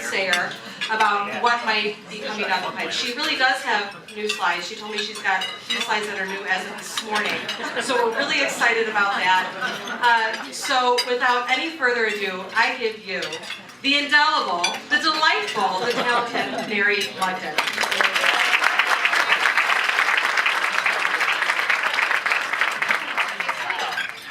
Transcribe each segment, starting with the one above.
soothsayer about what might be coming down the pipe. She really does have new slides. She told me she's got a few slides that are new as of this morning. So we're really excited about that. So without any further ado, I give you the indelible, the delightful, the talented Mary Ludgin.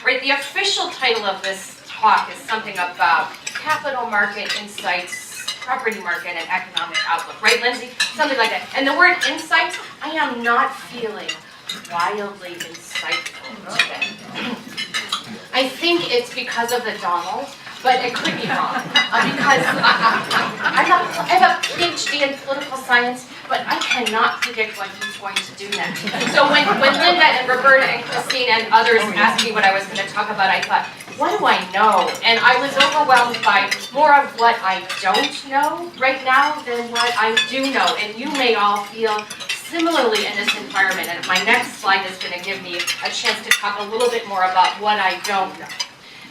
Right, the official title of this talk is something about capital market insights, property market, and economic outlook. Right, Lindsay? Something like that. And the word insights, I am not feeling wildly insightful today. I think it's because of the Donald, but it could be wrong. Because I have a PhD in political science, but I cannot predict what he's going to do next. So when Linda and Roberta and Christine and others asked me what I was going to talk about, I thought, what do I know? And I was overwhelmed by more of what I don't know right now than what I do know. And you may all feel similarly in this environment. And my next slide is going to give me a chance to talk a little bit more about what I don't know.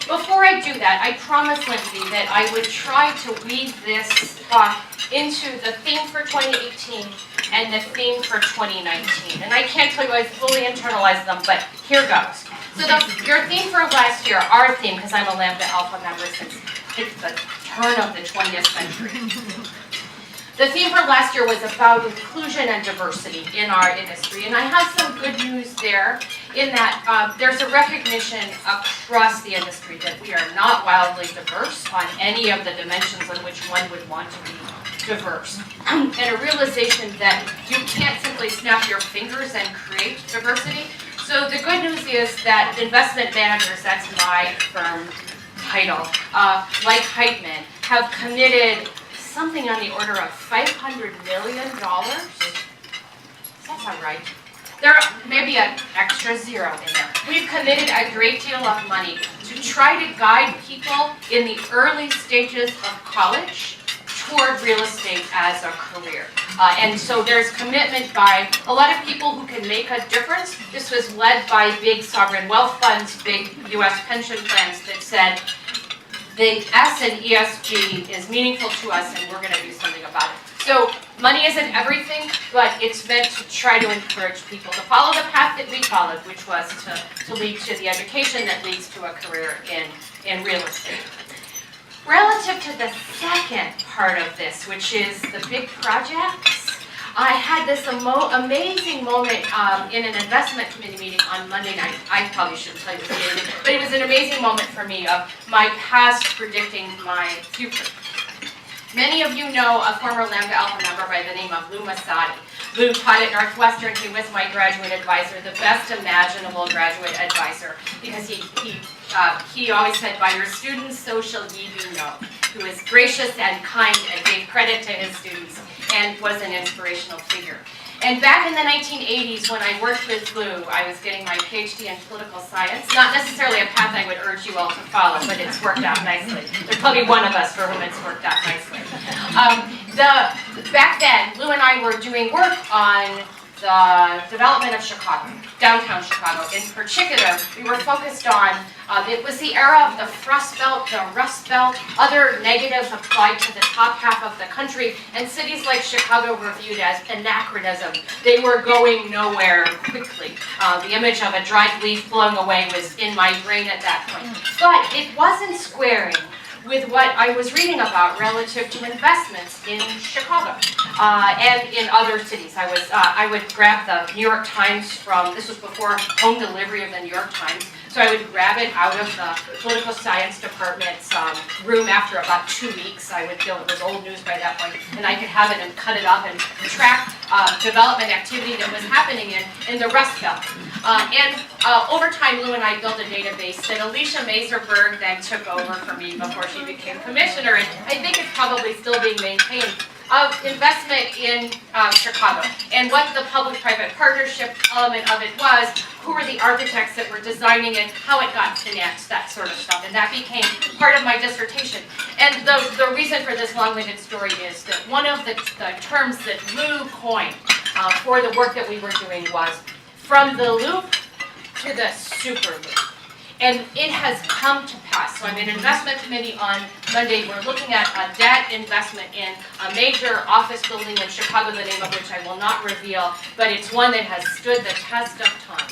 Before I do that, I promised Lindsay that I would try to weave this talk into the theme for 2018 and the theme for 2019. And I can't tell you I fully internalized them, but here goes. So your theme for last year, our theme, because I'm a Lambda Alpha member since the turn of the 20th century. The theme for last year was about inclusion and diversity in our industry, and I have some good news there in that there's a recognition across the industry that we are not wildly diverse on any of the dimensions on which one would want to be diverse, and a realization that you can't simply snap your fingers and create diversity. So the good news is that investment managers, that's my firm title, like Heitman, have committed something on the order of $500 million. Does that sound right? There may be an extra zero in there. We've committed a great deal of money to try to guide people in the early stages of college toward real estate as a career. And so there's commitment by a lot of people who can make a difference. This was led by big sovereign wealth funds, big US pension plans that said, the S in ESG is meaningful to us and we're going to do something about it. So money isn't everything, but it's meant to try to encourage people to follow the path that we followed, which was to lead to the education that leads to a career in real estate. Relative to the second part of this, which is the big projects, I had this amazing moment in an investment committee meeting on Monday night. I probably shouldn't tell you this meeting, but it was an amazing moment for me of my past predicting my future. Many of you know a former Lambda Alpha member by the name of Lou Masadi. Lou taught at Northwestern. He was my graduate advisor, the best imaginable graduate advisor, because he always said, by your students, so shall ye be known. He was gracious and kind and gave credit to his students and was an inspirational figure. And back in the 1980s, when I worked with Lou, I was getting my PhD in political science. Not necessarily a path I would urge you all to follow, but it's worked out nicely. There's probably one of us for whom it's worked out nicely. Back then, Lou and I were doing work on the development of Chicago, downtown Chicago. In particular, we were focused on, it was the era of the Thrust Belt, the Rust Belt, other negatives applied to the top half of the country, and cities like Chicago were viewed as anachronism. They were going nowhere quickly. The image of a dried leaf blowing away was in my brain at that point. But it wasn't squaring with what I was reading about relative to investments in Chicago and in other cities. I would grab the New York Times from, this was before home delivery of the New York Times, so I would grab it out of the political science department's room after about 2 weeks. I would feel it was old news by that point, and I could have it and cut it up and track development activity that was happening in the Rust Belt. Over time, Lou and I built a database that Alicia Mazerberg then took over for me before she became commissioner, and I think it's probably still being maintained, of investment in Chicago. And what the public-private partnership element of it was, who were the architects that were designing it, how it got financed, that sort of stuff. And that became part of my dissertation. And the reason for this long-winded story is that one of the terms that Lou coined for the work that we were doing was from the loop to the super loop. And it has come to pass. So I'm in investment committee on Monday, we're looking at a debt investment in a major office building in Chicago, the name of which I will not reveal, but it's one that has stood the test of time.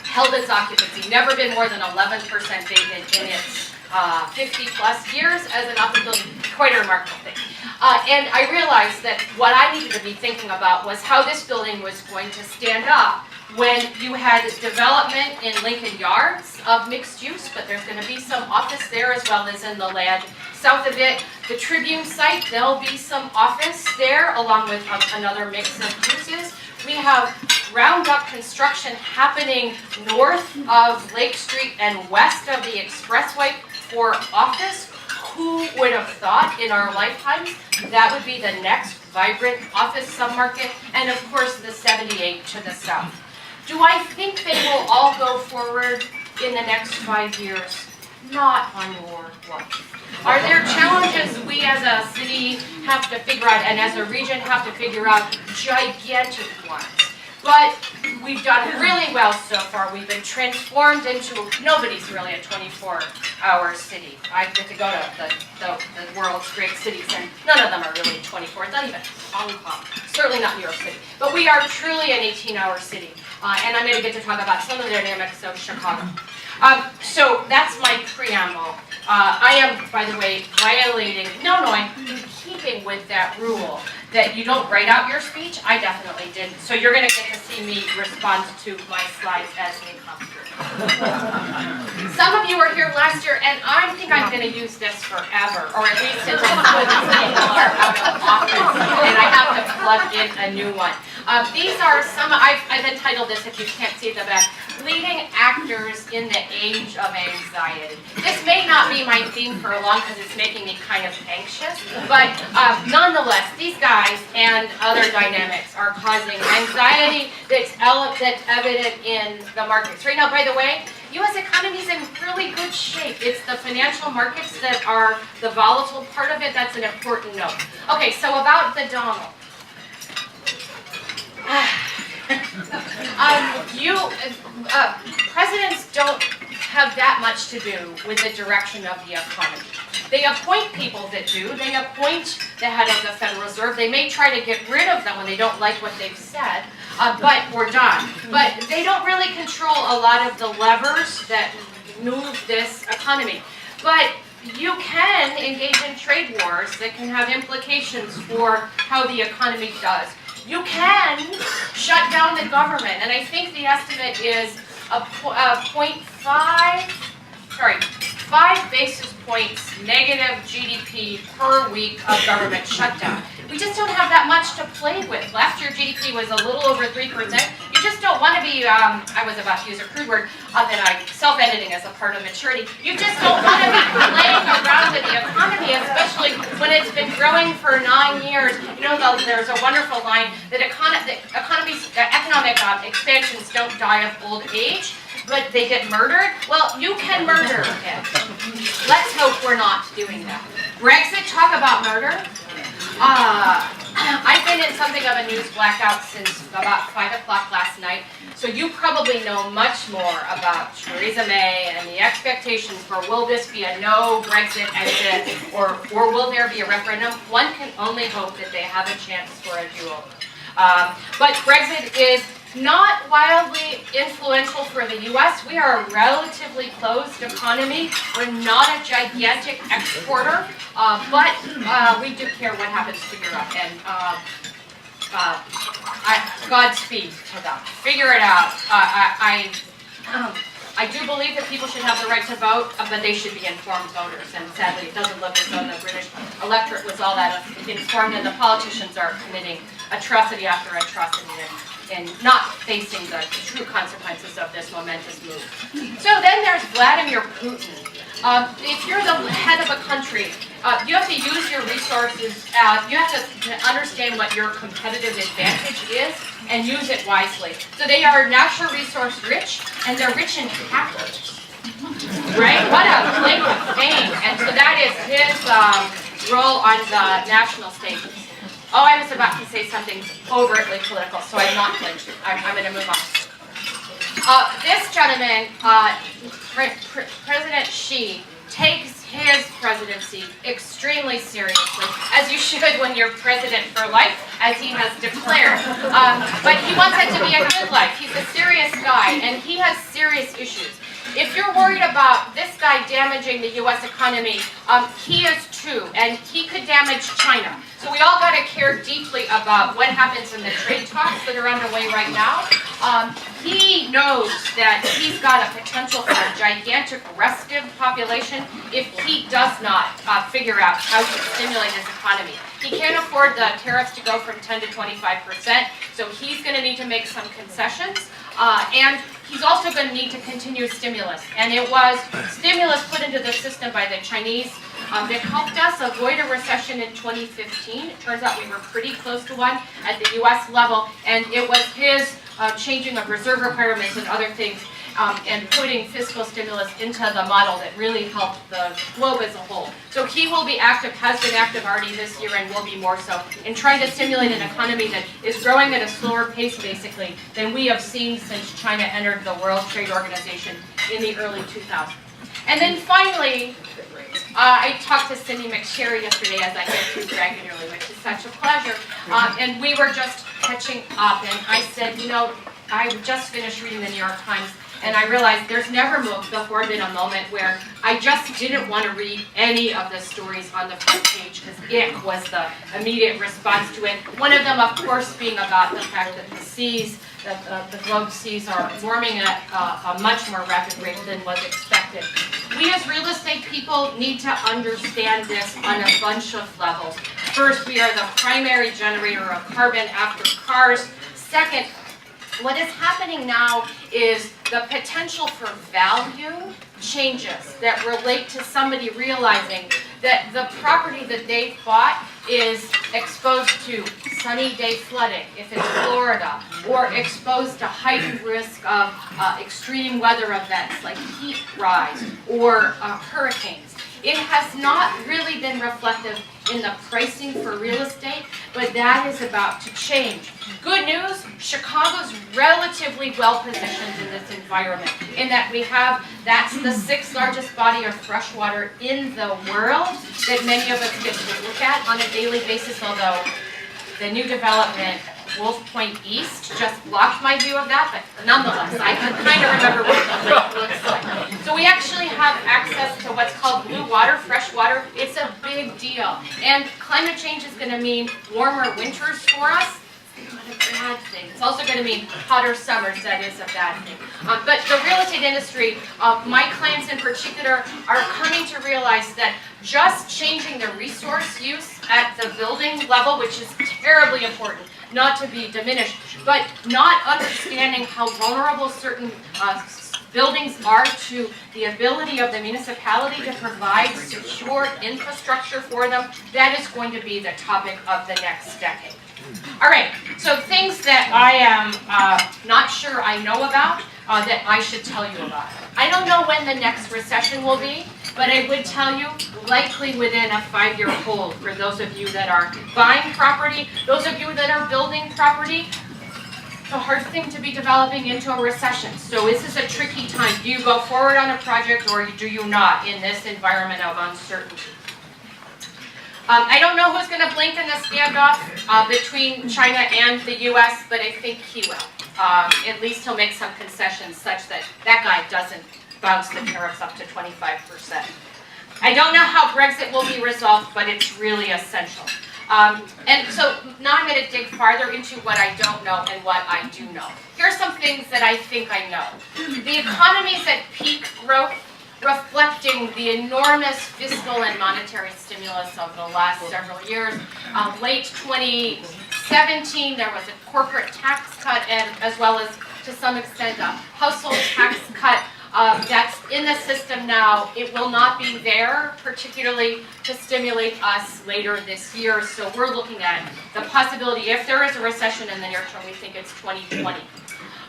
Held its occupancy, never been more than 11% vacant in its 50 plus years as an office building. Quite a remarkable thing. And I realized that what I needed to be thinking about was how this building was going to stand up when you had development in Lincoln Yards of mixed use, but there's going to be some office there as well as in the land south of it. The Tribune site, there'll be some office there along with another mix of uses. We have ground-up construction happening north of Lake Street and west of the expressway for office. Who would have thought in our lifetimes that would be the next vibrant office submarket? And of course the 78 to the south. Do I think they will all go forward in the next 5 years? Not on your watch. Are there challenges we as a city have to figure out and as a region have to figure out? Gigantic ones. But we've done really well so far. We've been transformed into, nobody's really a 24-hour city. I get to go to the world's great cities, and none of them are really 24. It's not even Hong Kong, certainly not New York City. But we are truly an 18-hour city, and I'm going to get to talk about some of the dynamics of Chicago. So that's my preamble. I am, by the way, violating, I'm in keeping with that rule that you don't write out your speech. I definitely didn't. So you're going to get to see me respond to my slides as they come through. Some of you were here last year, and I think I'm going to use this forever, or at least until people are out of office, and I have to plug in a new one. These are some, I've entitled this, if you can't see the back, Leading Actors in the Age of Anxiety. This may not be my theme for long because it's making me kind of anxious, but nonetheless, these guys and other dynamics are causing anxiety that's evident in the markets. Right now, by the way, U.S. economy is in really good shape. It's the financial markets that are the volatile part of it. That's an important note. Okay, so about the Donald. Presidents don't have that much to do with the direction of the economy. They appoint people that do. They appoint the head of the Federal Reserve. They may try to get rid of them when they don't like what they've said, but we're done. But they don't really control a lot of the levers that move this economy. But you can engage in trade wars that can have implications for how the economy does. You can shut down the government, and I think the estimate is 5 basis points negative GDP per week of government shutdown. We just don't have that much to play with. Last year GDP was a little over 3%. You just don't want to be, I was about to use a crude word that I'm self-editing as a part of maturity. You just don't want to be playing around with the economy, especially when it's been growing for 9 years. You know, there's a wonderful line that economic expansions don't die of old age, but they get murdered. Well, you can murder it. Let's hope we're not doing that. Brexit, talk about murder. I've been in something of a news blackout since about 5 o'clock last night, so you probably know much more about Theresa May and the expectations for will this be a no Brexit exit or will there be a referendum. One can only hope that they have a chance for a do-over. But Brexit is not wildly influential for the U.S. We are a relatively closed economy. We're not a gigantic exporter, but we do care what happens to Europe. And Godspeed to them. Figure it out. I do believe that people should have the right to vote, but they should be informed voters. And sadly, it doesn't look as though the British electorate was all that informed, and the politicians are committing atrocity after atrocity and not facing the true consequences of this momentous move. So then there's Vladimir Putin. If you're the head of a country, you have to use your resources, you have to understand what your competitive advantage is and use it wisely. So they are natural resource rich, and they're rich in capital. Right? What a claim of fame. And so that is his role on the national stage. Oh, I was about to say something overtly political, so I'm not going to. I'm going to move on. This gentleman, President Xi, takes his presidency extremely seriously, as you should when you're president for life, as he has declared. But he wants it to be a good life. He's a serious guy, and he has serious issues. If you're worried about this guy damaging the U.S. economy, he is too, and he could damage China. So we all got to care deeply about what happens in the trade talks that are underway right now. He knows that he's got a potential for a gigantic restive population if he does not figure out how to stimulate his economy. He can't afford the tariffs to go from 10 to 25%, so he's going to need to make some concessions. And he's also going to need to continue stimulus. And it was stimulus put into the system by the Chinese that helped us avoid a recession in 2015. It turns out we were pretty close to one at the U.S. level, and it was his changing of reserve requirements and other things and putting fiscal stimulus into the model that really helped the globe as a whole. So he will be active, has been active already this year, and will be more so in trying to stimulate an economy that is growing at a slower pace, basically, than we have seen since China entered the World Trade Organization in the early 2000s. And then finally, I talked to Cindy McSherry yesterday, as I get to regularly, which is such a pleasure, and we were just catching up, and I said, you know, I just finished reading the New York Times, and I realized there's never before been a moment where I just didn't want to read any of the stories on the front page because it was the immediate response to it. One of them, of course, being about the fact that the seas, that the globe seas are warming at a much more rapid rate than was expected. We as real estate people need to understand this on a bunch of levels. First, we are the primary generator of carbon after cars. Second, what is happening now is the potential for value changes that relate to somebody realizing that the property that they bought is exposed to sunny day flooding, if it's Florida, or exposed to heightened risk of extreme weather events like heat rise or hurricanes. It has not really been reflective in the pricing for real estate, but that is about to change. Good news, Chicago's relatively well positioned in this environment, in that we have, that's the 6th largest body of fresh water in the world that many of us get to look at on a daily basis, although the new development, Wolf Point East, just blocked my view of that, but nonetheless, I can kind of remember what the lake looks like. So we actually have access to what's called blue water, fresh water. It's a big deal. And climate change is going to mean warmer winters for us. Not a bad thing. It's also going to mean hotter summers. That is a bad thing. But the real estate industry, my clients in particular, are coming to realize that just changing the resource use at the building level, which is terribly important, not to be diminished, but not understanding how vulnerable certain buildings are to the ability of the municipality to provide secure infrastructure for them, that is going to be the topic of the next decade. All right, so things that I am not sure I know about that I should tell you about. I don't know when the next recession will be, but I would tell you likely within a 5-year hold for those of you that are buying property, those of you that are building property. It's a hard thing to be developing into a recession. So this is a tricky time. Do you go forward on a project or do you not in this environment of uncertainty? I don't know who's going to blink in the standoff between China and the U.S., but I think he will. At least he'll make some concessions such that that guy doesn't bounce the tariffs up to 25%. I don't know how Brexit will be resolved, but it's really essential. And so now I'm going to dig farther into what I don't know and what I do know. Here are some things that I think I know. The economy's at peak growth, reflecting the enormous fiscal and monetary stimulus of the last several years. Late 2017, there was a corporate tax cut, and as well as, to some extent, a household tax cut that's in the system now. It will not be there, particularly to stimulate us later this year. So we're looking at the possibility, if there is a recession in the near term, we think it's 2020.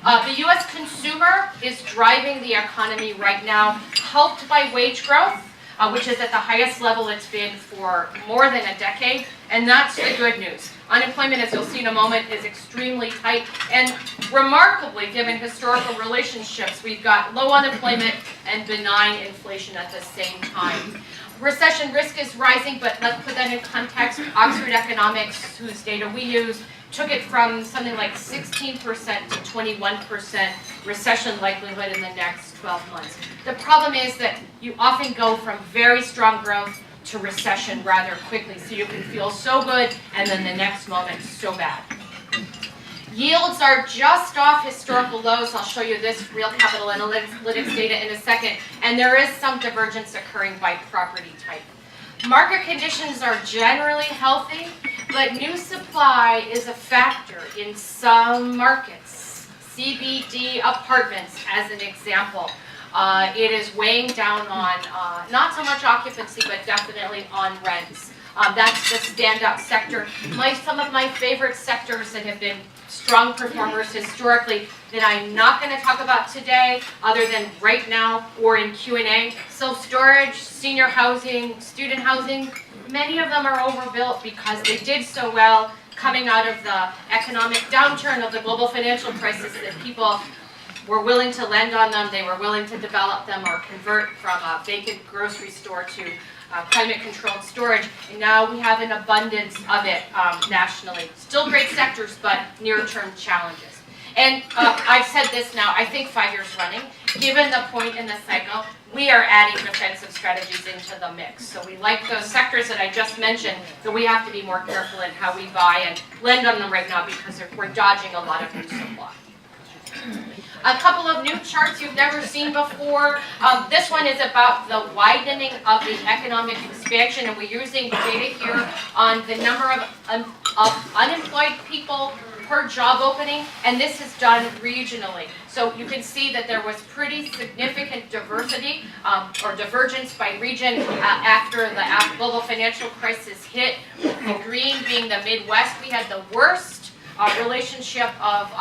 The U.S. consumer is driving the economy right now, helped by wage growth, which is at the highest level it's been for more than a decade, and that's the good news. Unemployment, as you'll see in a moment, is extremely tight, and remarkably, given historical relationships, we've got low unemployment and benign inflation at the same time. Recession risk is rising, but let's put that in context. Oxford Economics, whose data we use, took it from something like 16% to 21% recession likelihood in the next 12 months. The problem is that you often go from very strong growth to recession rather quickly. So you can feel so good and then the next moment so bad. Yields are just off historical lows. I'll show you this real capital analytics data in a second. And there is some divergence occurring by property type. Market conditions are generally healthy, but new supply is a factor in some markets. CBD apartments, as an example. It is weighing down on not so much occupancy, but definitely on rents. That's the standout sector. Some of my favorite sectors that have been strong performers historically that I'm not going to talk about today, other than right now or in Q&A. Self-storage, senior housing, student housing, many of them are overbuilt because they did so well coming out of the economic downturn of the global financial crisis that people were willing to lend on them, they were willing to develop them or convert from a vacant grocery store to climate-controlled storage, and now we have an abundance of it nationally. Still great sectors, but near-term challenges. And I've said this now, I think 5 years running, given the point in the cycle, we are adding defensive strategies into the mix. So we like those sectors that I just mentioned, but we have to be more careful in how we buy and lend on them right now because we're dodging a lot of new supply. A couple of new charts you've never seen before. This one is about the widening of the economic expansion, and we're using data here on the number of unemployed people per job opening, and this is done regionally. So you can see that there was pretty significant diversity or divergence by region after the global financial crisis hit. The green being the Midwest, we had the worst relationship of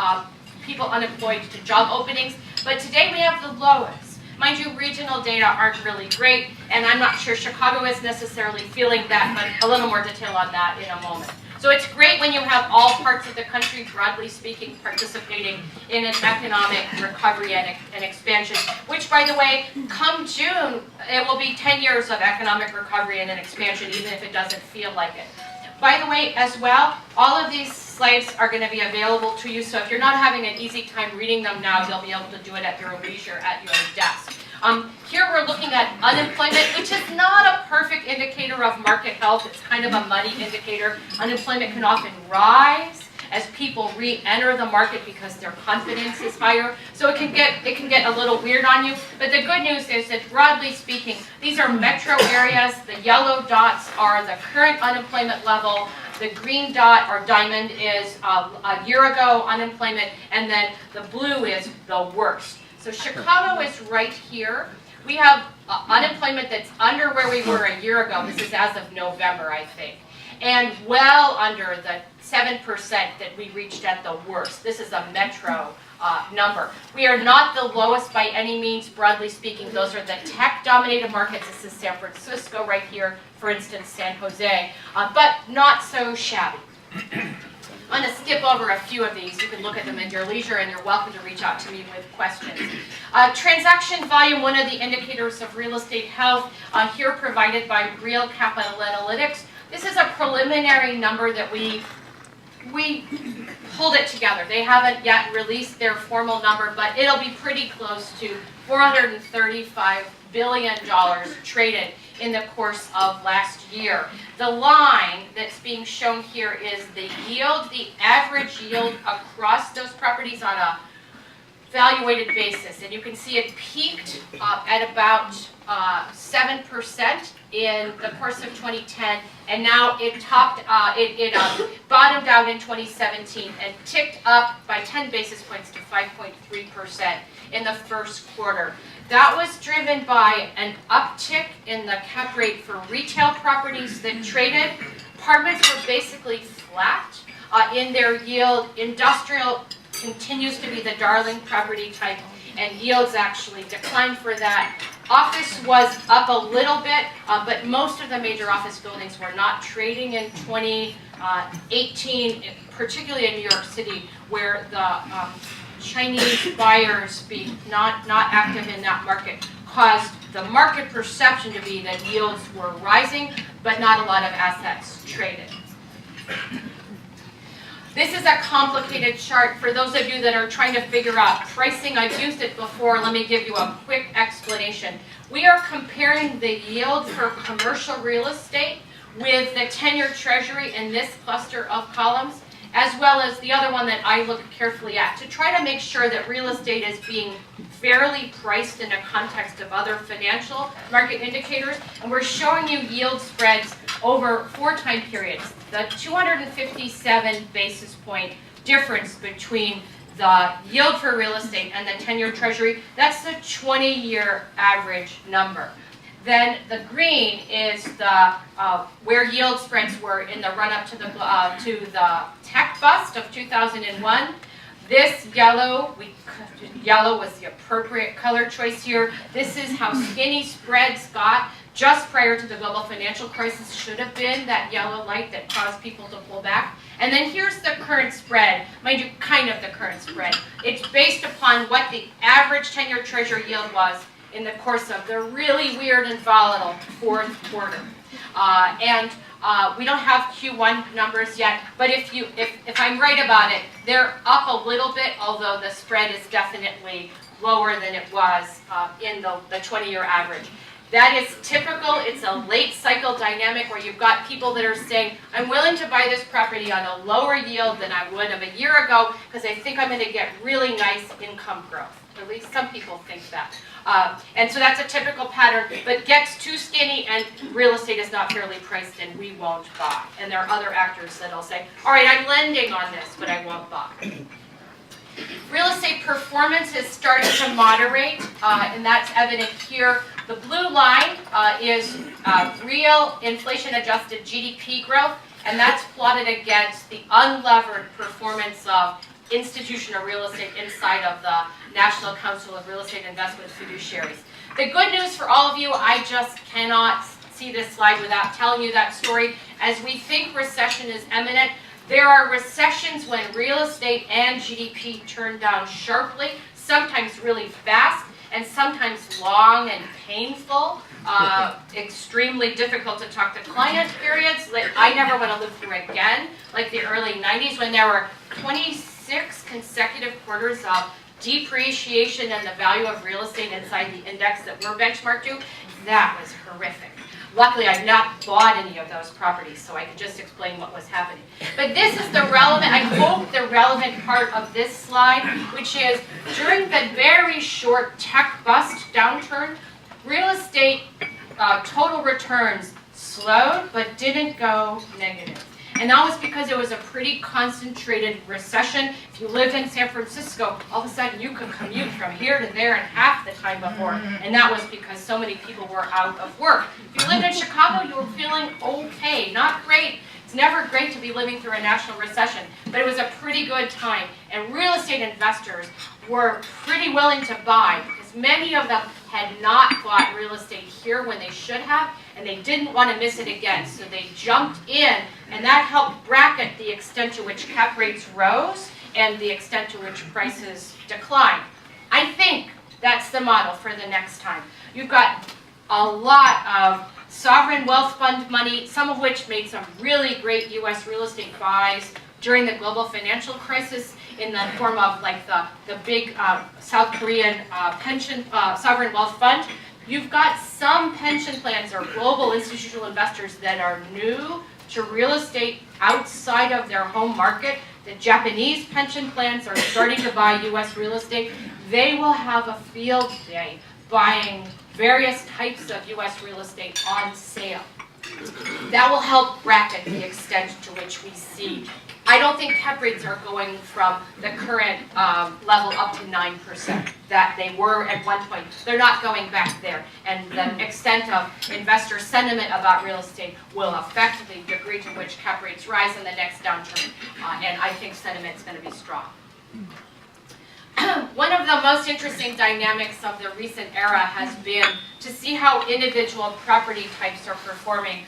people unemployed to job openings, but today we have the lowest. Mind you, regional data aren't really great, and I'm not sure Chicago is necessarily feeling that, but a little more detail on that in a moment. So it's great when you have all parts of the country, broadly speaking, participating in an economic recovery and expansion, which, by the way, come June, it will be 10 years of economic recovery and an expansion, even if it doesn't feel like it. By the way, as well, all of these slides are going to be available to you, so if you're not having an easy time reading them now, you'll be able to do it at your leisure at your desk. Here we're looking at unemployment, which is not a perfect indicator of market health. It's kind of a muddy indicator. Unemployment can often rise as people re-enter the market because their confidence is higher. So it can get a little weird on you. But the good news is that, broadly speaking, these are metro areas. The yellow dots are the current unemployment level. The green dot or diamond is a year ago unemployment, and then the blue is the worst. So Chicago is right here. We have unemployment that's under where we were a year ago. This is as of November, I think. And well under the 7% that we reached at the worst. This is a metro number. We are not the lowest by any means, broadly speaking. Those are the tech-dominated markets. This is San Francisco right here, for instance, San Jose, but not so shabby. I'm going to skip over a few of these. You can look at them at your leisure, and you're welcome to reach out to me with questions. Transaction volume, one of the indicators of real estate health, here provided by Real Capital Analytics. This is a preliminary number that we pulled it together. They haven't yet released their formal number, but it'll be pretty close to $435 billion traded in the course of last year. The line that's being shown here is the yield, the average yield across those properties on a valuated basis. And you can see it peaked at about 7% in the course of 2010, and now it bottomed out in 2017 and ticked up by 10 basis points to 5.3% in the first quarter. That was driven by an uptick in the cap rate for retail properties that traded. Apartments were basically flat in their yield. Industrial continues to be the darling property type, and yields actually declined for that. Office was up a little bit, but most of the major office buildings were not trading in 2018, particularly in New York City, where the Chinese buyers being not active in that market caused the market perception to be that yields were rising, but not a lot of assets traded. This is a complicated chart for those of you that are trying to figure out pricing. I've used it before. Let me give you a quick explanation. We are comparing the yield for commercial real estate with the 10-year treasury in this cluster of columns, as well as the other one that I look carefully at, to try to make sure that real estate is being fairly priced in a context of other financial market indicators. And we're showing you yield spreads over 4 time periods. The 257 basis point difference between the yield for real estate and the 10-year treasury, that's the 20-year average number. Then the green is the where yield spreads were in the run-up to the tech bust of 2001. This yellow was the appropriate color choice here. This is how skinny spreads got just prior to the global financial crisis. Should have been that yellow light that caused people to pull back. And then here's the current spread, mind you, kind of the current spread. It's based upon what the average 10-year treasury yield was in the course of the really weird and volatile fourth quarter. We don't have Q1 numbers yet, but if I'm right about it, they're up a little bit, although the spread is definitely lower than it was in the 20-year average. That is typical. It's a late cycle dynamic where you've got people that are saying, I'm willing to buy this property on a lower yield than I would of a year ago because I think I'm going to get really nice income growth. At least some people think that. And so that's a typical pattern, but gets too skinny and real estate is not fairly priced and we won't buy. And there are other actors that'll say, all right, I'm lending on this, but I won't buy. Real estate performance has started to moderate, and that's evident here. The blue line is real inflation-adjusted GDP growth, and that's plotted against the unlevered performance of institutional real estate inside of the National Council of Real Estate Investment Fiduciaries. The good news for all of you, I just cannot see this slide without telling you that story. As we think recession is imminent, there are recessions when real estate and GDP turn down sharply, sometimes really fast, and sometimes long and painful, extremely difficult to talk to client periods that I never want to live through again, like the early 90s when there were 26 consecutive quarters of depreciation and the value of real estate inside the index that we're benchmarked to. That was horrific. Luckily, I've not bought any of those properties, so I can just explain what was happening. But this is the relevant, I hope the relevant part of this slide, which is during the very short tech bust downturn, real estate total returns slowed but didn't go negative. And that was because it was a pretty concentrated recession. If you lived in San Francisco, all of a sudden you could commute from here to there in half the time before. And that was because so many people were out of work. If you lived in Chicago, you were feeling okay. Not great. It's never great to be living through a national recession, but it was a pretty good time. And real estate investors were pretty willing to buy because many of them had not bought real estate here when they should have, and they didn't want to miss it again. So they jumped in, and that helped bracket the extent to which cap rates rose and the extent to which prices declined. I think that's the model for the next time. You've got a lot of sovereign wealth fund money, some of which made some really great U.S. real estate buys during the global financial crisis in the form of like the big South Korean pension sovereign wealth fund. You've got some pension plans or global institutional investors that are new to real estate outside of their home market. The Japanese pension plans are starting to buy U.S. real estate. They will have a field day buying various types of U.S. real estate on sale. That will help bracket the extent to which we see. I don't think cap rates are going from the current level up to 9% that they were at one point. They're not going back there. And the extent of investor sentiment about real estate will affect the degree to which cap rates rise in the next downturn. And I think sentiment's going to be strong. One of the most interesting dynamics of the recent era has been to see how individual property types are performing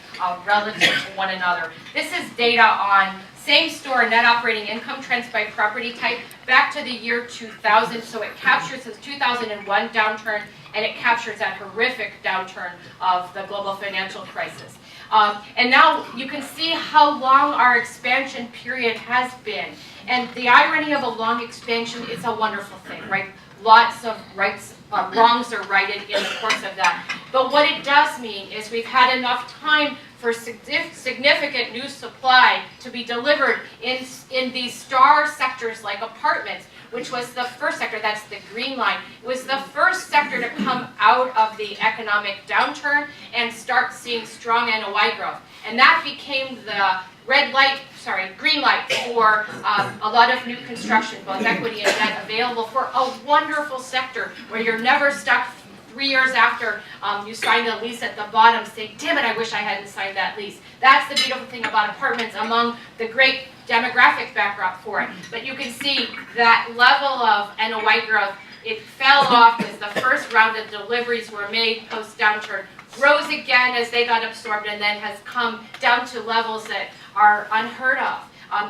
relative to one another. This is data on same-store net operating income trends by property type back to the year 2000. So it captures the 2001 downturn and it captures that horrific downturn of the global financial crisis. And now you can see how long our expansion period has been. And the irony of a long expansion is a wonderful thing, right? Lots of wrongs are righted in the course of that. But what it does mean is we've had enough time for significant new supply to be delivered in these star sectors like apartments, which was the first sector, that's the green line. It was the first sector to come out of the economic downturn and start seeing strong NOI growth. And that became the green light for a lot of new construction, both equity and debt available for a wonderful sector where you're never stuck 3 years after you signed a lease at the bottom saying, damn it, I wish I hadn't signed that lease. That's the beautiful thing about apartments among the great demographic backdrop for it. But you can see that level of NOI growth, it fell off as the first round of deliveries were made post-downturn, rose again as they got absorbed, and then has come down to levels that are unheard of.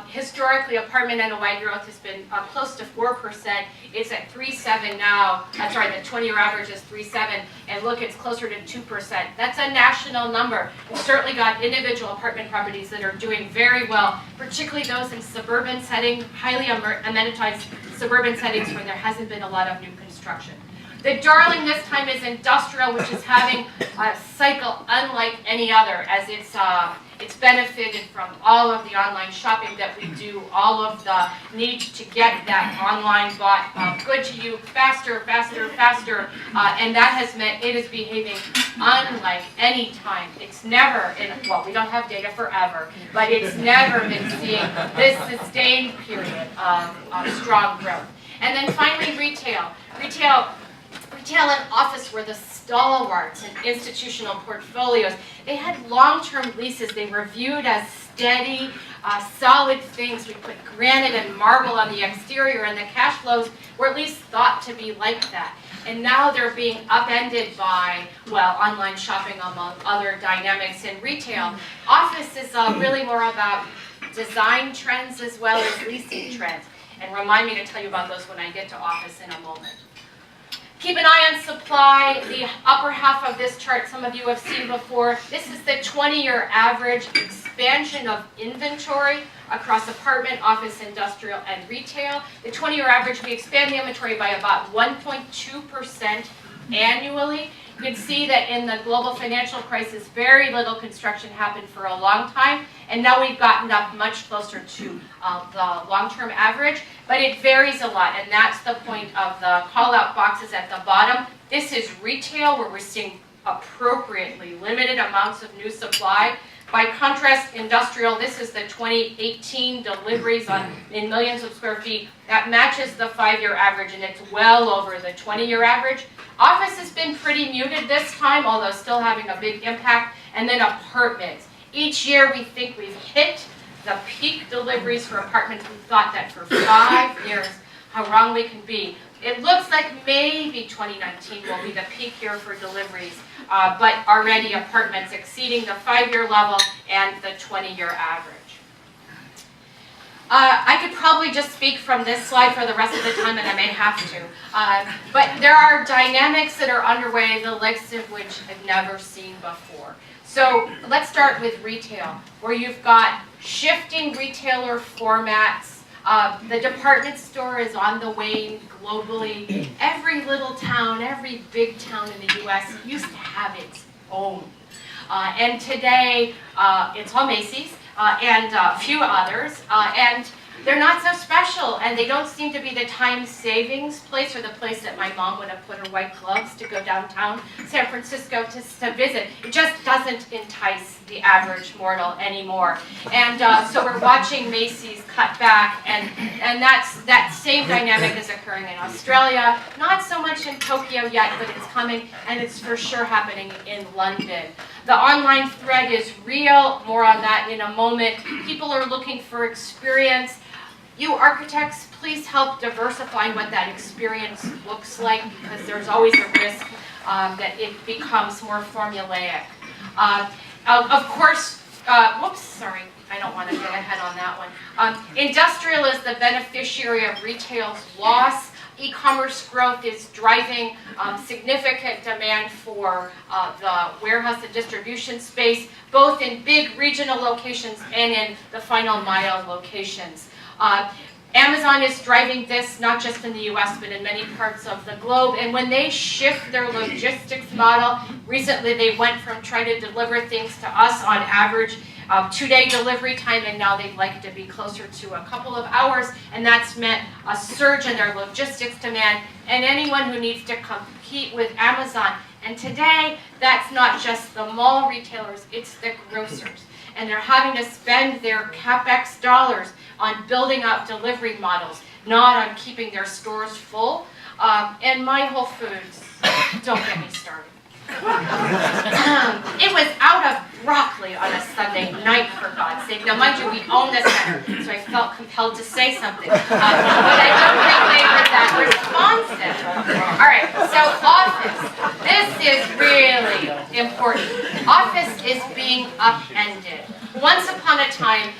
Historically, apartment NOI growth has been close to 4%. It's at 3.7 now. I'm sorry, the 20-year average is 3.7, and look, it's closer to 2%. That's a national number. We've certainly got individual apartment properties that are doing very well, particularly those in suburban settings, highly amenitized suburban settings where there hasn't been a lot of new construction. The darling this time is industrial, which is having a cycle unlike any other, as it's benefited from all of the online shopping that we do, all of the need to get that online bought good to you faster, and that has meant it is behaving unlike any time. It's never, well, we don't have data forever, but it's never been seeing this sustained period of strong growth. And then finally, retail. Retail and office were the stalwarts in institutional portfolios. They had long-term leases. They were viewed as steady, solid things. We put granite and marble on the exterior, and the cash flows were at least thought to be like that. And now they're being upended by, well, online shopping among other dynamics in retail. Office is really more about design trends as well as leasing trends. And remind me to tell you about those when I get to office in a moment. Keep an eye on supply. The upper half of this chart some of you have seen before. This is the 20-year average expansion of inventory across apartment, office, industrial, and retail. The 20-year average, we expand the inventory by about 1.2% annually. You can see that in the global financial crisis, very little construction happened for a long time, and now we've gotten up much closer to the long-term average, but it varies a lot, and that's the point of the call-out boxes at the bottom. This is retail, where we're seeing appropriately limited amounts of new supply. By contrast, industrial, this is the 2018 deliveries in millions of square feet. That matches the 5-year average, and it's well over the 20-year average. Office has been pretty muted this time, although still having a big impact. And then apartments. Each year we think we've hit the peak deliveries for apartments. We thought that for 5 years, how wrong we can be. It looks like maybe 2019 will be the peak year for deliveries, but already apartments exceeding the 5-year level and the 20-year average. I could probably just speak from this slide for the rest of the time, and I may have to. But there are dynamics that are underway, the likes of which I've never seen before. So let's start with retail, where you've got shifting retailer formats. The department store is on the wane globally. Every little town, every big town in the US used to have its own. And today, it's all Macy's. And a few others, and they're not so special, and they don't seem to be the time savings place or the place that my mom would have put her white gloves to go downtown San Francisco to visit. It just doesn't entice the average mortal anymore. And so we're watching Macy's cut back, and that same dynamic is occurring in Australia, not so much in Tokyo yet, but it's coming, and it's for sure happening in London. The online thread is real, more on that in a moment. People are looking for experience. You architects, please help diversify what that experience looks like, because there's always a risk that it becomes more formulaic. Of course, whoops, sorry, I don't want to get ahead on that one. Industrial is the beneficiary of retail's loss. E-commerce growth is driving significant demand for the warehouse and distribution space, both in big regional locations and in the final mile locations. Amazon is driving this not just in the US, but in many parts of the globe. And when they shift their logistics model, recently they went from trying to deliver things to us on average 2-day delivery time, and now they'd like to be closer to a couple of hours, and that's meant a surge in their logistics demand, and anyone who needs to compete with Amazon. And today, that's not just the mall retailers, it's the grocers. And they're having to spend their CapEx dollars on building up delivery models, not on keeping their stores full. And my Whole Foods, don't get me started. It was out of broccoli on a Sunday night, for God's sake. Now, mind you, we own this center, so I felt compelled to say something. But I don't think they were that responsive. All right, so office. This is really important. Office is being upended. Once upon a time,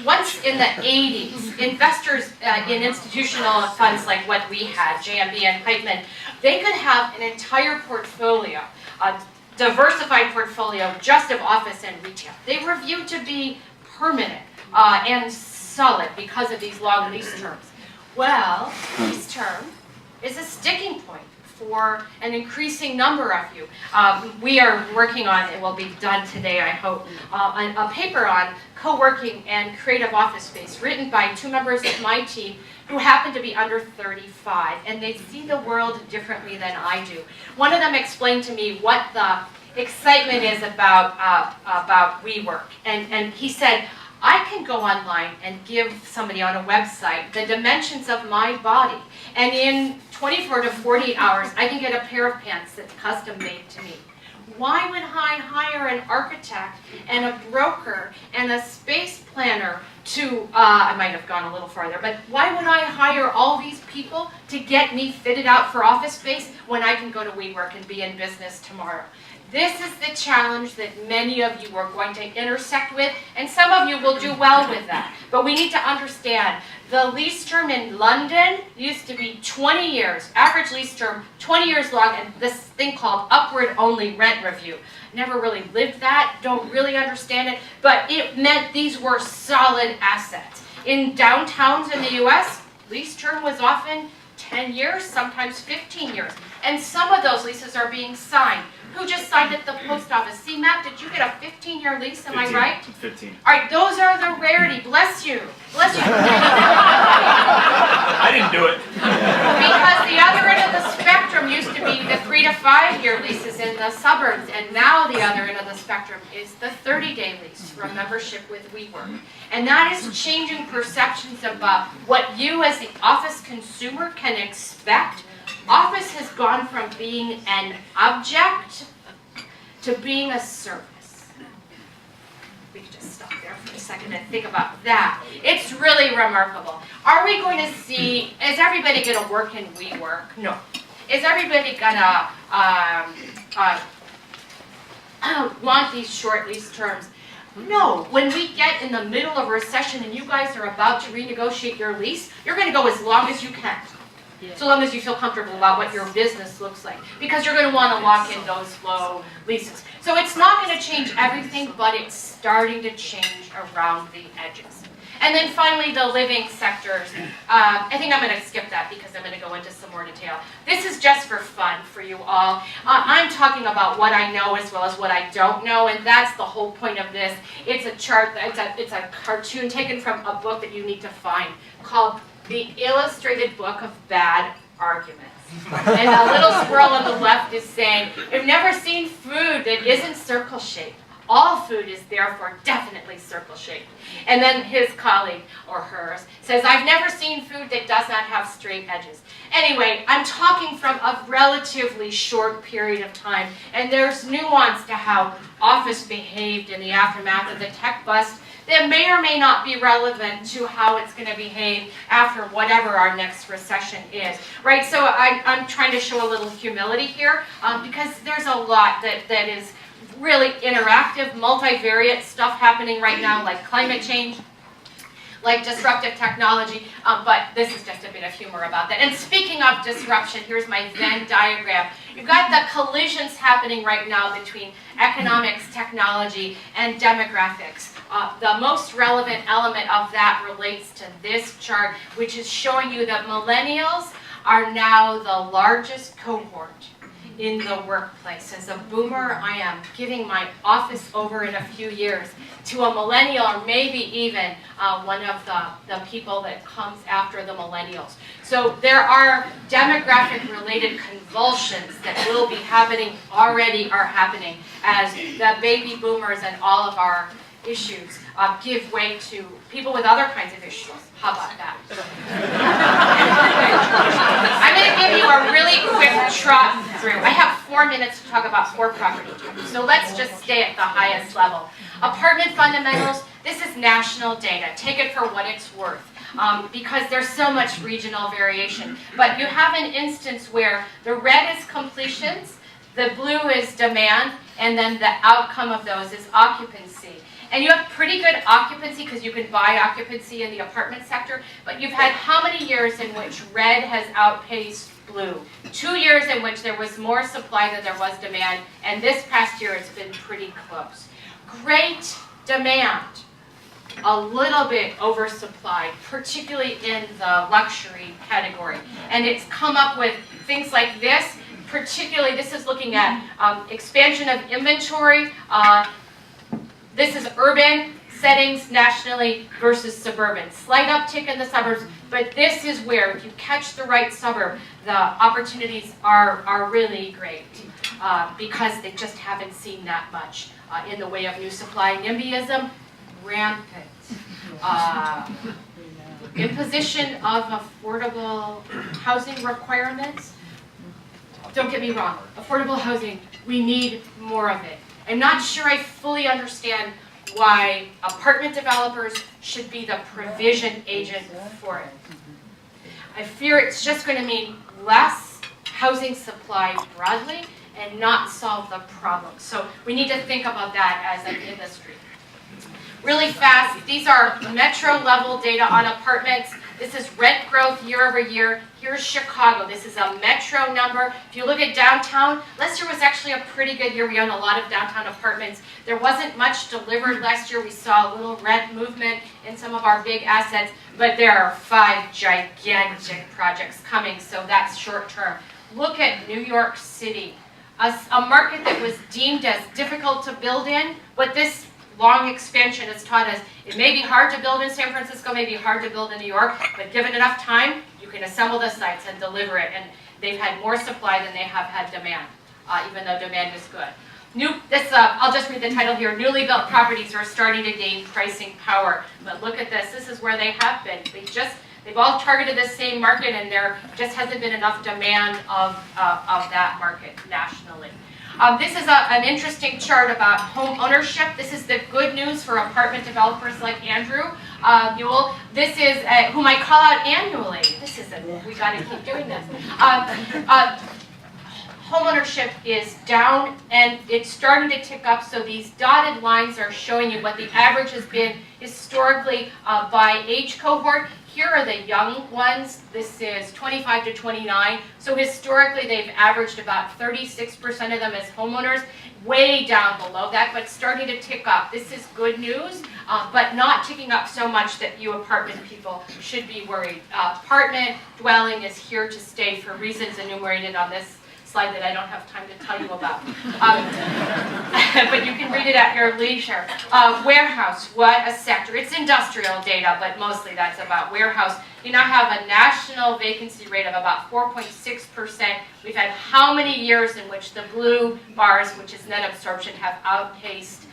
once in the 80s, investors in institutional funds like what we had, JMB and Heitman, they could have an entire portfolio, a diversified portfolio just of office and retail. They were viewed to be permanent and solid because of these long lease terms. Well, lease term is a sticking point for an increasing number of you. We are working on, it will be done today, I hope, a paper on co-working and creative office space written by 2 members of my team who happen to be under 35, and they see the world differently than I do. One of them explained to me what the excitement is about WeWork, and he said, I can go online and give somebody on a website the dimensions of my body, and in 24 to 48 hours, I can get a pair of pants that's custom made to me. Why would I hire an architect and a broker and a space planner to, I might have gone a little farther, but why would I hire all these people to get me fitted out for office space when I can go to WeWork and be in business tomorrow? This is the challenge that many of you are going to intersect with, and some of you will do well with that. But we need to understand, the lease term in London used to be 20 years, average lease term, 20 years long, and this thing called upward-only rent review. Never really lived that, don't really understand it, but it meant these were solid assets. In downtowns in the US, lease term was often 10 years, sometimes 15 years. And some of those leases are being signed. Who just signed at the post office? See, Matt, did you get a 15-year lease? Am 15, I right? 15. All right, those are the rarity. Bless you. Bless you. I didn't do it. Because the other end of the spectrum used to be the 3 to 5 year leases in the suburbs, and now the other end of the spectrum is the 30-day lease from membership with WeWork. And that is changing perceptions about what you as the office consumer can expect. Office has gone from being an object to being a service. We can just stop there for a second and think about that. It's really remarkable. Are we going to see, is everybody going to work in WeWork? No. Is everybody going to want these short lease terms? No. When we get in the middle of a recession and you guys are about to renegotiate your lease, you're going to go as long as you can. So long as you feel comfortable about what your business looks like. Because you're going to want to lock in those low leases. So it's not going to change everything, but it's starting to change around the edges. And then finally, the living sectors. I think I'm going to skip that because I'm going to go into some more detail. This is just for fun for you all. I'm talking about what I know as well as what I don't know, and that's the whole point of this. It's a chart, it's a cartoon taken from a book that you need to find called The Illustrated Book of Bad Arguments. And a little squirrel on the left is saying, I've never seen food that isn't circle-shaped. All food is therefore definitely circle-shaped. And then his colleague, or hers, says, I've never seen food that does not have straight edges. Anyway, I'm talking from a relatively short period of time, and there's nuance to how office behaved in the aftermath of the tech bust that may or may not be relevant to how it's going to behave after whatever our next recession is. Right, so I'm trying to show a little humility here because there's a lot that is really interactive, multivariate stuff happening right now, like climate change. like disruptive technology, but this is just a bit of humor about that. And speaking of disruption, here's my Venn diagram. You've got the collisions happening right now between economics, technology, and demographics. The most relevant element of that relates to this chart, which is showing you that millennials are now the largest cohort in the workplace. As a boomer, I am giving my office over in a few years to a millennial, or maybe even one of the people that comes after the millennials. So there are demographic-related convulsions that will be happening, already are happening, as the baby boomers and all of our issues give way to people with other kinds of issues. How about that? I'm going to give you a really quick trot through. I have 4 minutes to talk about 4 property types, so let's just stay at the highest level. Apartment fundamentals, this is national data. Take it for what it's worth. Because there's so much regional variation. But you have an instance where the red is completions, the blue is demand, and then the outcome of those is occupancy. And you have pretty good occupancy because you can buy occupancy in the apartment sector, but you've had how many years in which red has outpaced blue? 2 years in which there was more supply than there was demand, and this past year it's been pretty close. Great demand, a little bit oversupplied, particularly in the luxury category. And it's come up with things like this, particularly this is looking at expansion of inventory. This is urban settings nationally versus suburban. Slight uptick in the suburbs, but this is where if you catch the right suburb, the opportunities are really great because they just haven't seen that much in the way of new supply. NIMBYism, rampant. Imposition of affordable housing requirements. Don't get me wrong, affordable housing, we need more of it. I'm not sure I fully understand why apartment developers should be the provision agent for it. I fear it's just going to mean less housing supply broadly and not solve the problem. So we need to think about that as an industry. Really fast, these are metro level data on apartments. This is rent growth year over year. Here's Chicago. This is a metro number. If you look at downtown, last year was actually a pretty good year. We own a lot of downtown apartments. There wasn't much delivered last year. We saw a little rent movement in some of our big assets, but there are 5 gigantic projects coming, so that's short term. Look at New York City, a market that was deemed as difficult to build in. What this long expansion has taught us, it may be hard to build in San Francisco, may be hard to build in New York, but given enough time, you can assemble the sites and deliver it. And they've had more supply than they have had demand, even though demand is good. I'll just read the title here. Newly built properties are starting to gain pricing power. But look at this. This is where they have been. They've all targeted the same market, and there just hasn't been enough demand of that market nationally. This is an interesting chart about home ownership. This is the good news for apartment developers like Andrew Buell. This is whom I call out annually. We got to keep doing this. Home ownership is down, and it's starting to tick up. So these dotted lines are showing you what the average has been historically by age cohort. Here are the young ones. This is 25 to 29. So historically, they've averaged about 36% of them as homeowners, way down below that, but starting to tick up. This is good news, but not ticking up so much that you apartment people should be worried. Apartment dwelling is here to stay for reasons enumerated on this slide that I don't have time to tell you about. But you can read it at your leisure. Warehouse, what a sector. It's industrial data, but mostly that's about warehouse. You now have a national vacancy rate of about 4.6%. We've had how many years in which the blue bars, which is net absorption, have outpaced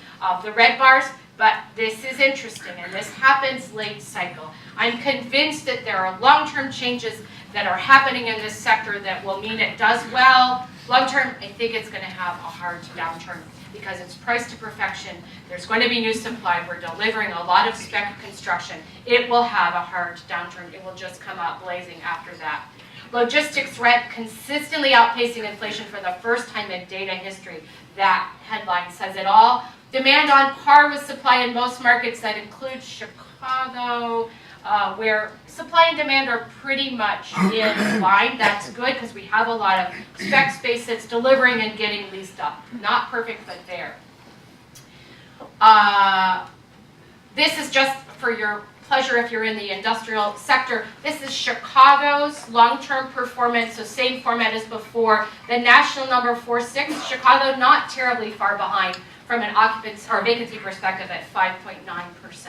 the red bars? But this is interesting, and this happens late cycle. I'm convinced that there are long-term changes that are happening in this sector that will mean it does well. Long-term, I think it's going to have a hard downturn because it's priced to perfection. There's going to be new supply. We're delivering a lot of spec construction. It will have a hard downturn. It will just come out blazing after that. Logistics rent consistently outpacing inflation for the first time in data history. That headline says it all. Demand on par with supply in most markets. That includes Chicago. Chicago, where supply and demand are pretty much in line. That's good because we have a lot of spec space that's delivering and getting leased up. Not perfect, but there. This is just for your pleasure if you're in the industrial sector. This is Chicago's long-term performance, so same format as before. The national number 4.6, Chicago not terribly far behind from an occupancy or vacancy perspective at 5.9%.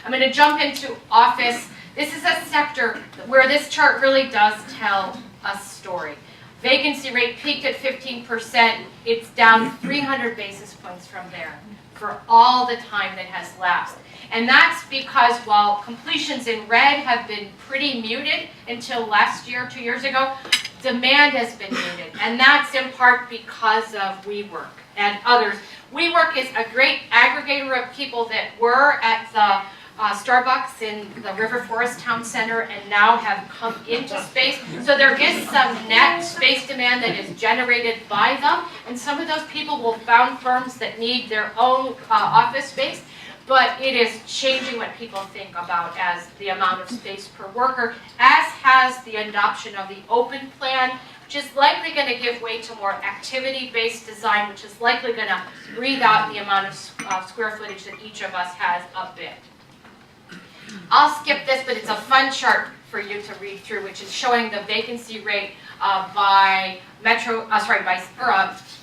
I'm going to jump into office. This is a sector where this chart really does tell a story. Vacancy rate peaked at 15%. It's down 300 basis points from there for all the time that has lapsed. And that's because while completions in red have been pretty muted until last year, 2 years ago, demand has been muted. And that's in part because of WeWork and others. WeWork is a great aggregator of people that were at the Starbucks in the River Forest Town Center and now have come into space. So there is some net space demand that is generated by them. And some of those people will found firms that need their own office space. But it is changing what people think about as the amount of space per worker, as has the adoption of the open plan, which is likely going to give way to more activity-based design, which is likely going to breathe out the amount of square footage that each of us has a bit. I'll skip this, but it's a fun chart for you to read through, which is showing the vacancy rate by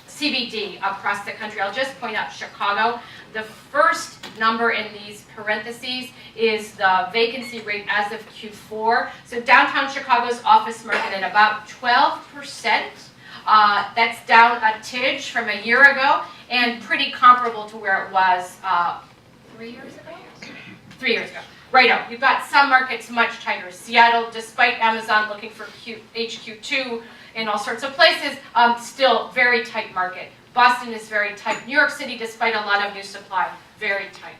CBD across the country. I'll just point out Chicago. The first number in these parentheses is the vacancy rate as of Q4. So downtown Chicago's office market at about 12%. That's down a tidge from a year ago and pretty comparable to where it was 3 years ago? 3 years ago. Righto, you've got some markets much tighter. Seattle, despite Amazon looking for HQ2 in all sorts of places, still very tight market. Boston is very tight. New York City, despite a lot of new supply, very tight.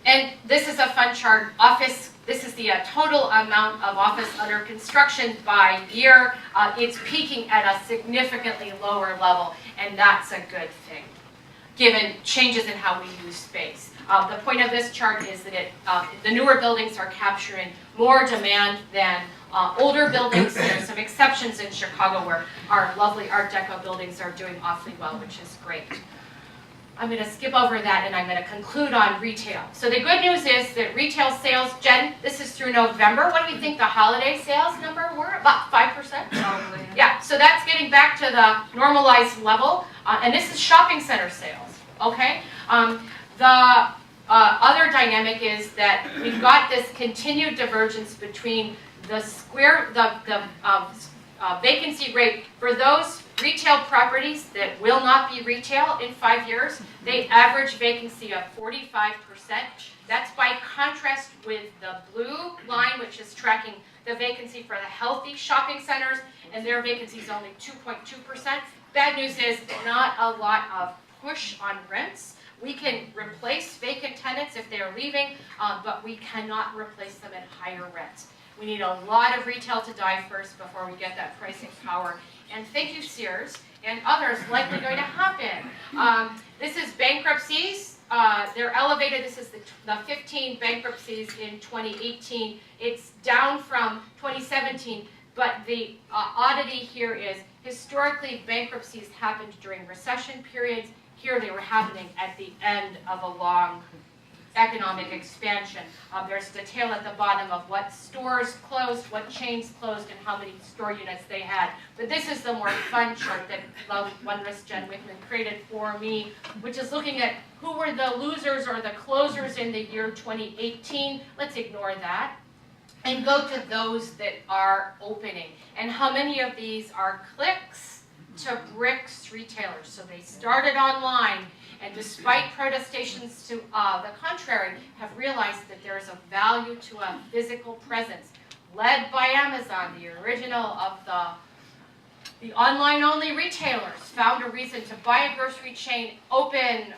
And this is a fun chart. Office, this is the total amount of office under construction by year. It's peaking at a significantly lower level, and that's a good thing, given changes in how we use space. The point of this chart is that the newer buildings are capturing more demand than older buildings. There's some exceptions in Chicago where our lovely Art Deco buildings are doing awfully well, which is great. I'm going to skip over that and I'm going to conclude on retail. So the good news is that retail sales, Jen, this is through November. What do we think the holiday sales number were? About 5%? Probably. Yeah, so that's getting back to the normalized level. And this is shopping center sales, okay? The other dynamic is that we've got this continued divergence between the vacancy rate for those retail properties that will not be retail in 5 years. They average vacancy of 45%. That's by contrast with the blue line, which is tracking the vacancy for the healthy shopping centers, and their vacancy is only 2.2%. Bad news is not a lot of push on rents. We can replace vacant tenants if they're leaving, but we cannot replace them at higher rents. We need a lot of retail to die first before we get that pricing power. And thank you, Sears, and others likely going to happen. This is bankruptcies. They're elevated. This is the 15 bankruptcies in 2018. It's down from 2017, but the oddity here is historically bankruptcies happened during recession periods. Here they were happening at the end of a long economic expansion. There's detail at the bottom of what stores closed, what chains closed, and how many store units they had. But this is the more fun chart that wondrous Jen Wickman created for me, which is looking at who were the losers or the closers in the year 2018. Let's ignore that and go to those that are opening. And how many of these are clicks to bricks retailers? So they started online, and despite protestations to the contrary, have realized that there is a value to a physical presence, led by Amazon, the original of the online-only retailers, found a reason to buy a grocery chain, open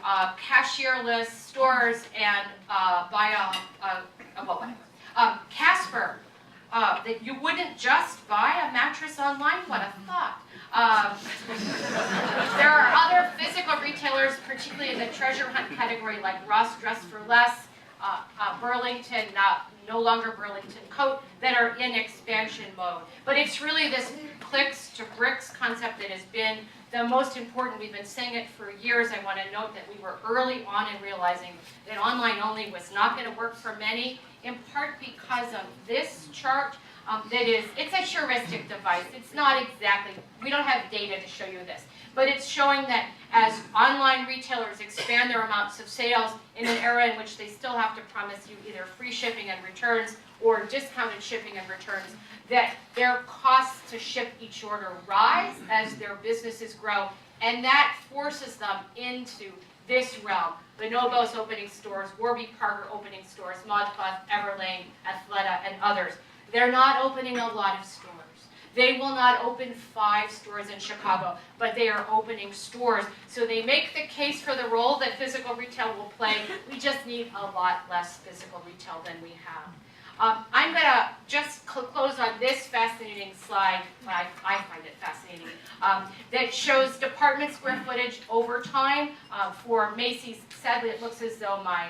cashierless stores, and buy Casper, that you wouldn't just buy a mattress online. What a thought. There are other physical retailers, particularly in the treasure hunt category, like Ross Dress for Less, Burlington, no longer Burlington Coat, that are in expansion mode. But it's really this clicks to bricks concept that has been the most important. We've been saying it for years. I want to note that we were early on in realizing that online only was not going to work for many, in part because of this chart. It's a heuristic device. It's not exactly, we don't have data to show you this, but it's showing that as online retailers expand their amounts of sales in an era in which they still have to promise you either free shipping and returns or discounted shipping and returns, that their costs to ship each order rise as their businesses grow, and that forces them into this realm. Bonobos opening stores, Warby Parker opening stores, ModCloth, Everlane, Athleta, and others. They're not opening a lot of stores. They will not open 5 stores in Chicago, but they are opening stores. So they make the case for the role that physical retail will play. We just need a lot less physical retail than we have. I'm going to just close on this fascinating slide. I find it fascinating. That shows department square footage over time for Macy's. Sadly, it looks as though my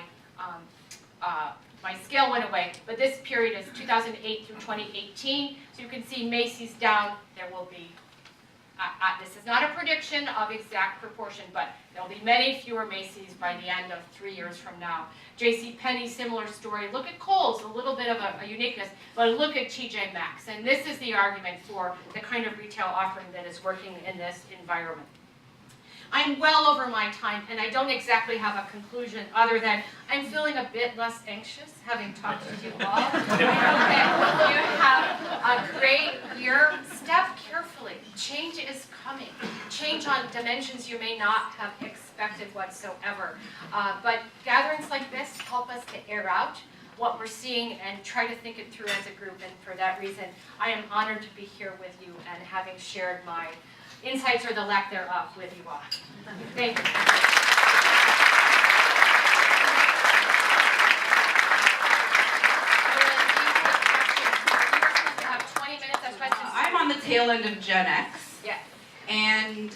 scale went away, but this period is 2008 through 2018. So you can see Macy's down. There will be, this is not a prediction of exact proportion, but there will be many fewer Macy's by the end of 3 years from now. JCPenney, similar story. Look at Kohl's, a little bit of a uniqueness, but look at TJ Maxx. And this is the argument for the kind of retail offering that is working in this environment. I'm well over my time, and I don't exactly have a conclusion other than I'm feeling a bit less anxious having talked to you all. I hope that you have a great year. Step carefully. Change is coming. Change on dimensions you may not have expected whatsoever. But gatherings like this help us to air out what we're seeing and try to think it through as a group. And for that reason, I am honored to be here with you and having shared my insights or the lack thereof with you all. Thank you. I'm on the tail end of Gen X. Yeah. And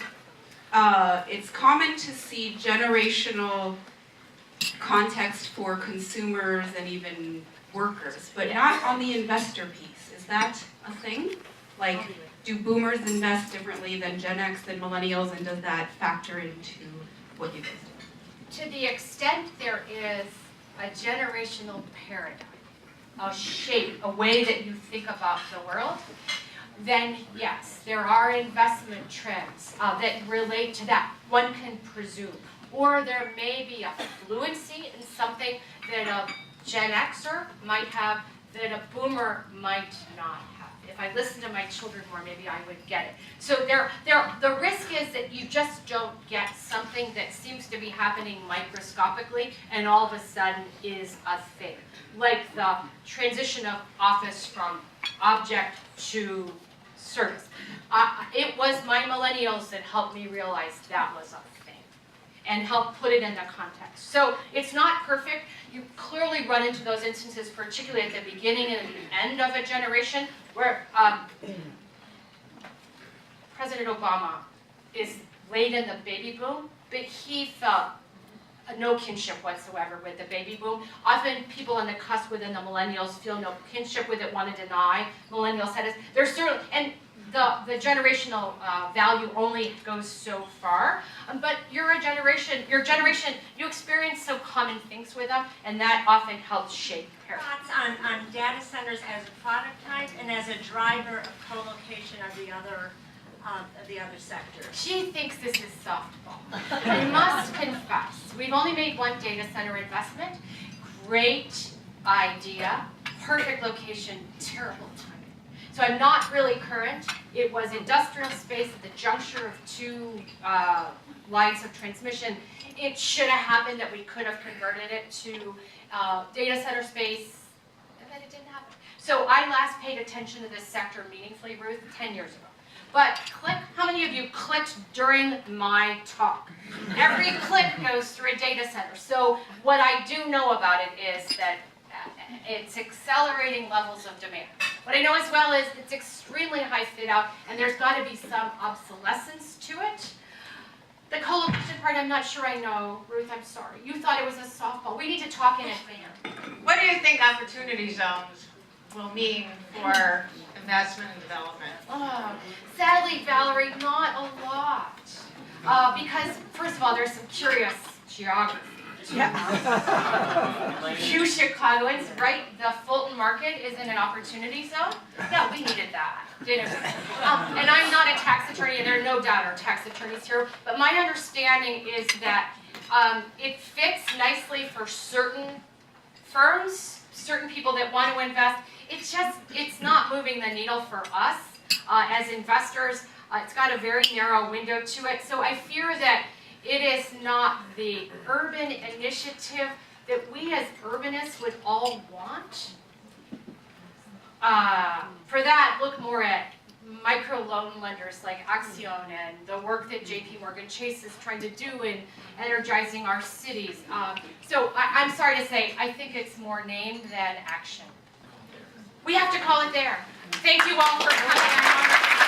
it's common to see generational context for consumers and even workers, but not on the investor piece. Is that a thing? Like, do boomers invest differently than Gen X, than millennials, and does that factor into what you guys do? To the extent there is a generational paradigm, a shape, a way that you think about the world, then yes, there are investment trends that relate to that, one can presume. Or there may be a fluency in something that a Gen Xer might have that a boomer might not have. If I listened to my children more, maybe I would get it. So the risk is that you just don't get something that seems to be happening microscopically and all of a sudden is a thing. Like the transition of office from object to service. It was my millennials that helped me realize that was a thing and helped put it into context. So it's not perfect. You clearly run into those instances, particularly at the beginning and the end of a generation, where President Obama is late in the baby boom, but he felt no kinship whatsoever with the baby boom. Often people on the cusp within the millennials feel no kinship with it, want to deny millennial status. There's certainly, and the generational value only goes so far, but your generation, you experience so common things with them, and that often helps shape paradigms. Thoughts on data centers as a product type and as a driver of co-location of the other sectors? She thinks this is softball. I must confess, we've only made one data center investment. Great idea, perfect location, terrible timing. So I'm not really current. It was industrial space at the juncture of 2 lines of transmission. It should have happened that we could have converted it to data center space, and then it didn't happen. So I last paid attention to this sector meaningfully, Ruth, 10 years ago. But click, how many of you clicked during my talk? Every click goes through a data center. So what I do know about it is that it's accelerating levels of demand. What I know as well is it's extremely high fit out, and there's got to be some obsolescence to it. The co-location part, I'm not sure I know. Ruth, I'm sorry. You thought it was a softball. We need to talk in advance. What do you think opportunity zones will mean for investment and development? Sadly, Valerie, not a lot. Because, first of all, there's some curious geography. You Chicagoans, right? The Fulton Market is in an opportunity zone. Yeah, we needed that, didn't we? And I'm not a tax attorney, and there are no doubt are tax attorneys here, but my understanding is that it fits nicely for certain firms, certain people that want to invest. It's not moving the needle for us as investors. It's got a very narrow window to it, so I fear that it is not the urban initiative that we as urbanists would all want. For that, look more at microloan lenders like Axion and the work that JP Morgan Chase is trying to do in energizing our cities. So I'm sorry to say, I think it's more name than action. We have to call it there. Thank you all for coming.